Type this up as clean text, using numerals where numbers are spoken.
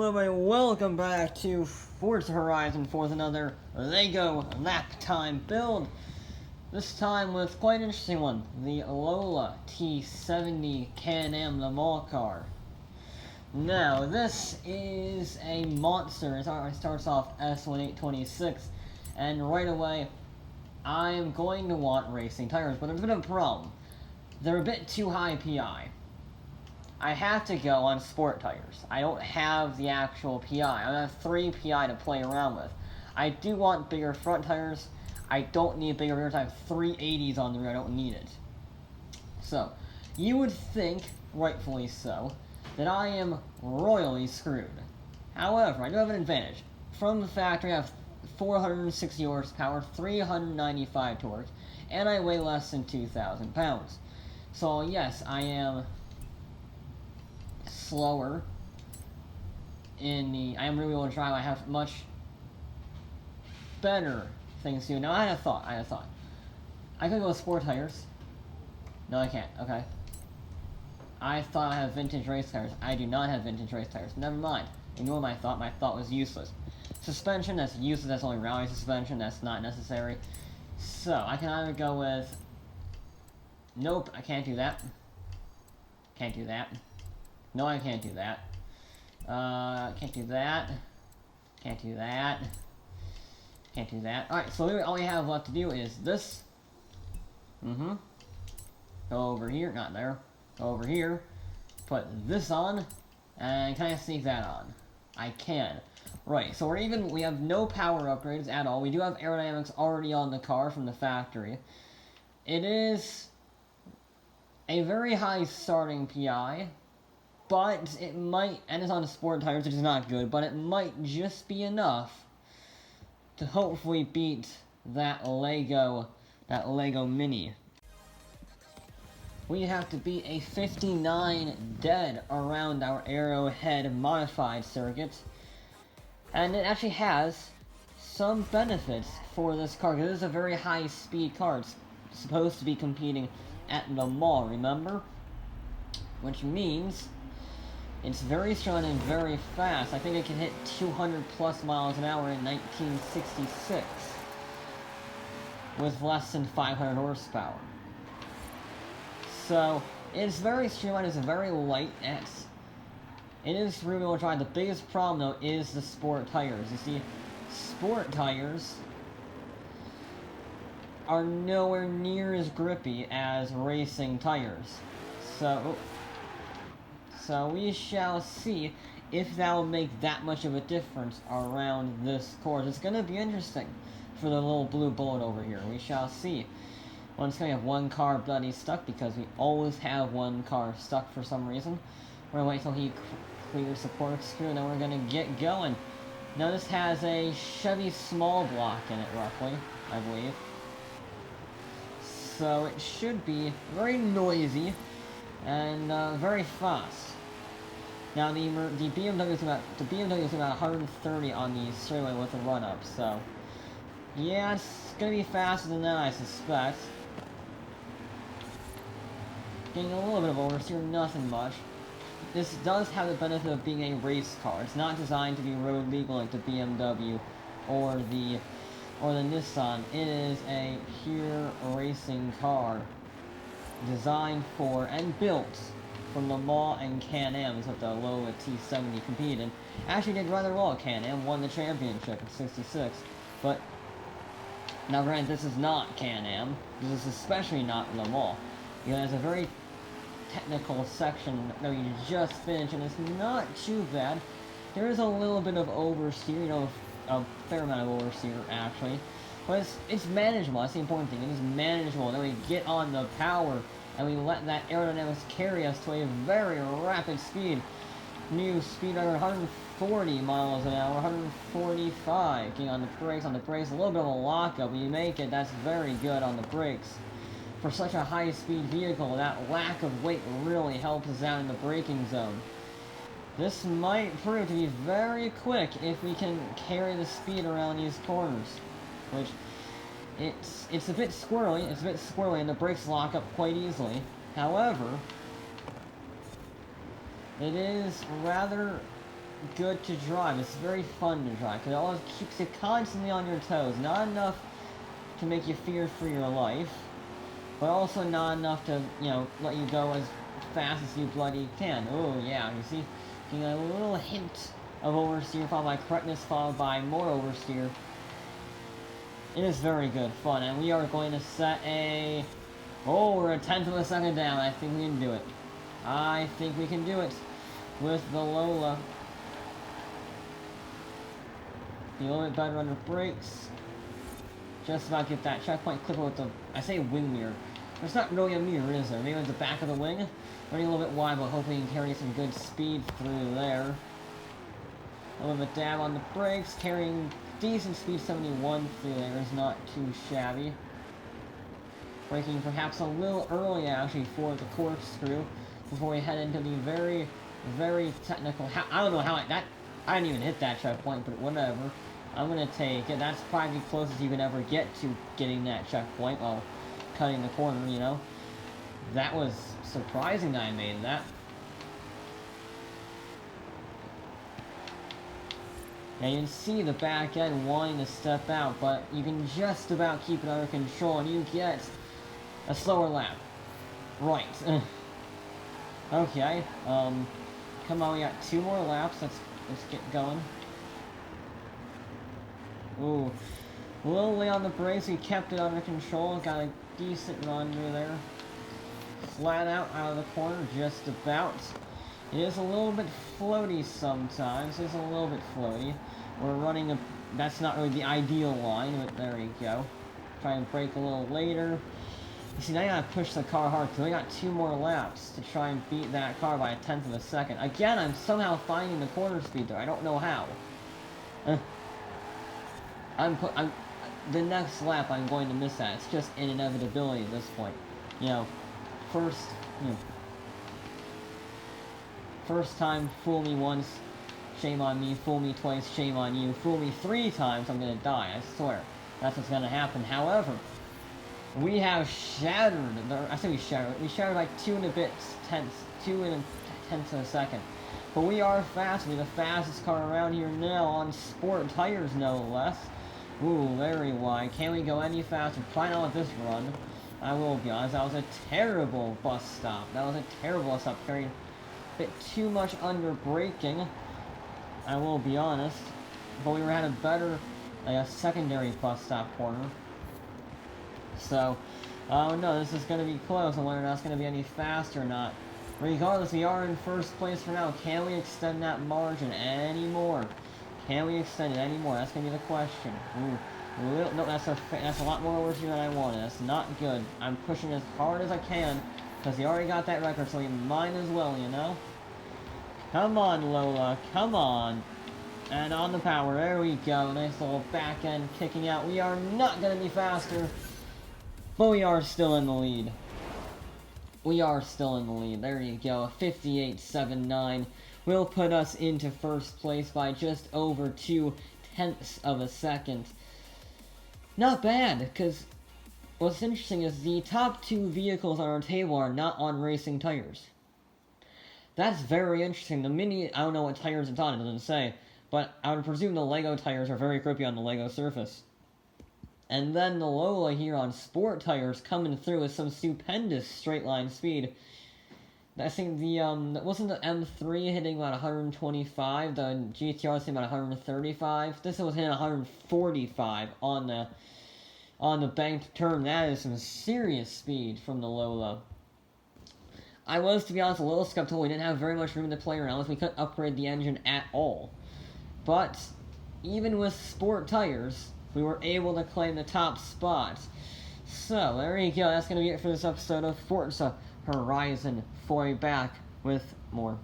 Hello everybody, welcome back to Forza Horizon for another LEGO lap time build. This time with quite an interesting one, the Lola T70 Can-Am Le Mans car. Now, this is a monster. It starts off S1826, and right away, I'm going to want racing tires, but there's a bit of a problem. They're a bit too high PI. I have to go on sport tires. I don't have the actual PI. I don't have 3 PI to play around with. I do want bigger front tires. I don't need bigger rear tires. I have 380s on the rear. I don't need it. So, you would think, rightfully so, that I am royally screwed. However, I do have an advantage. From the factory, I have 460 horsepower, 395 torque, and I weigh less than 2,000 pounds. So, yes, I am slower in the... I am really able to drive. I have much better things to do. Now, I had a thought. I could go with sport tires. No, I can't. Okay. I thought I have vintage race tires. I do not have vintage race tires. Never mind. Ignore my thought. My thought was useless. Suspension, that's useless. That's only rally suspension. That's not necessary. So, I can either go with... Nope, I can't do that. Can't do that. No, I can't do that. Can't do that. Can't do that. Can't do that. Alright, so all we have left to do is this. Go over here. Not there. Go over here. Put this on. And can I sneak that on? I can. Right, so we have no power upgrades at all. We do have aerodynamics already on the car from the factory. It is a very high starting PI. But it might, and it's on the sport tires, which is not good, but it might just be enough to hopefully beat that Lego Mini. We have to beat a 59 dead around our Arrowhead modified circuit, and it actually has some benefits for this car, because it is a very high speed car. It's supposed to be competing at Le Mans, remember? Which means it's very strong and very fast. I think it can hit 200 plus miles an hour in 1966 with less than 500 horsepower. So, it's very streamlined, it's very light, it is really well drive. The biggest problem though is the sport tires. You see, sport tires are nowhere near as grippy as racing tires. So we shall see if that will make that much of a difference around this course. It's going to be interesting for the little blue bullet over here. We shall see. Well, it's going to have one car bloody stuck because we always have one car stuck for some reason. We're going to wait till he clears the corkscrew and then we're going to get going. Now this has a Chevy small block in it roughly, I believe. So it should be very noisy and very fast. Now the BMW is about 130 on the straightaway with a run-up, so yeah, it's gonna be faster than that, I suspect. Getting a little bit of oversteer, nothing much. This does have the benefit of being a race car. It's not designed to be road legal like the BMW or the Nissan. It is a pure racing car designed for and built from Le Mans and Can-Am is what the Lola T70 competed in. Actually did rather well at Can-Am, won the championship in '66. But, now granted, this is not Can-Am. This is especially not Le Mans. You know, there's a very technical section that you just finished, and it's not too bad. There is a little bit of oversteer, you know, a fair amount of oversteer, actually. But it's manageable, that's the important thing. It is manageable. Then we get on the power, and we let that aerodynamics carry us to a very rapid speed. New speed under 140 miles an hour, 145. Getting on the brakes, a little bit of a lockup. When you make it, that's very good on the brakes. For such a high-speed vehicle, that lack of weight really helps us out in the braking zone. This might prove to be very quick if we can carry the speed around these corners. Which, it's a bit squirrely, and the brakes lock up quite easily. However, it is rather good to drive. It's very fun to drive, because it always keeps you constantly on your toes. Not enough to make you fear for your life, but also not enough to, you know, let you go as fast as you bloody can. Oh, yeah, you see? Getting a little hint of oversteer, followed by correctness, followed by more oversteer. It is very good fun, and we are going to set a... Oh, we're a tenth of a second down. I think we can do it. I think we can do it with the Lola. Be a little bit better under brakes. Just about get that checkpoint clipper with the... I say wing mirror. There's not really a mirror, is there? Maybe it's the back of the wing? Running a little bit wide, but hopefully you can carry some good speed through there. A little bit dab on the brakes, carrying decent speed 71 through there is not too shabby. Braking perhaps a little early, actually, for the corkscrew before we head into the very, very technical... I don't know how I didn't even hit that checkpoint, but whatever. I'm gonna take it. That's probably the closest you can ever get to getting that checkpoint while cutting the corner, you know? That was surprising that I made that. Now you can see the back end wanting to step out, but you can just about keep it under control, and you get a slower lap. Right. Okay. Come on, we got 2 more laps. Let's get going. Ooh. A little late on the brakes. We kept it under control. Got a decent run through there. Flat out of the corner, just about. It is a little bit floaty sometimes. It's a little bit floaty. We're running a... That's not really the ideal line, but there you go. Try and brake a little later. You see, now you gotta push the car hard, because we got 2 more laps to try and beat that car by a tenth of a second. Again, I'm somehow finding the corner speed there. I don't know how. The next lap, I'm going to miss that. It's just an inevitability at this point. You know, first time, fool me once, shame on me. Fool me twice, shame on you. Fool me 3 times, I'm gonna die, I swear. That's what's gonna happen. However, we have shattered, we shattered like 2 and a tenths of a second. But we are fast. We're the fastest car around here now on sport tires, no less. Ooh, very wide. Can we go any faster? Probably not with this run. I will be honest, that was a terrible bus stop. That was a terrible bus stop. Carried a bit too much under braking. I will be honest. But we had a better, like a secondary bus stop corner. So, no, this is going to be close, and whether or not it's going to be any faster or not. Regardless, we are in first place for now. Can we extend that margin anymore? Can we extend it anymore? That's going to be the question. Ooh. No, that's a lot more oversteer than I wanted. That's not good. I'm pushing as hard as I can, because he already got that record, so he might as well, you know? Come on, Lola. Come on. And on the power. There we go. Nice little back end kicking out. We are not going to be faster, but we are still in the lead. We are still in the lead. There you go. 58.79 will put us into first place by just over 2 tenths of a second. Not bad, because what's interesting is the top 2 vehicles on our table are not on racing tires. That's very interesting. The Mini, I don't know what tires it's on, it doesn't say, but I would presume the Lego tires are very grippy on the Lego surface. And then the Lola here on sport tires coming through with some stupendous straight line speed. I think wasn't the M3 hitting about 125, the GTR was hitting about 135. This was hitting 145 on the banked turn. That is some serious speed from the Lola. I was, to be honest, a little skeptical. We didn't have very much room to play around with. We couldn't upgrade the engine at all. But even with sport tires, we were able to claim the top spot. So, there you go. That's going to be it for this episode of Forza Horizon 4. Back with more.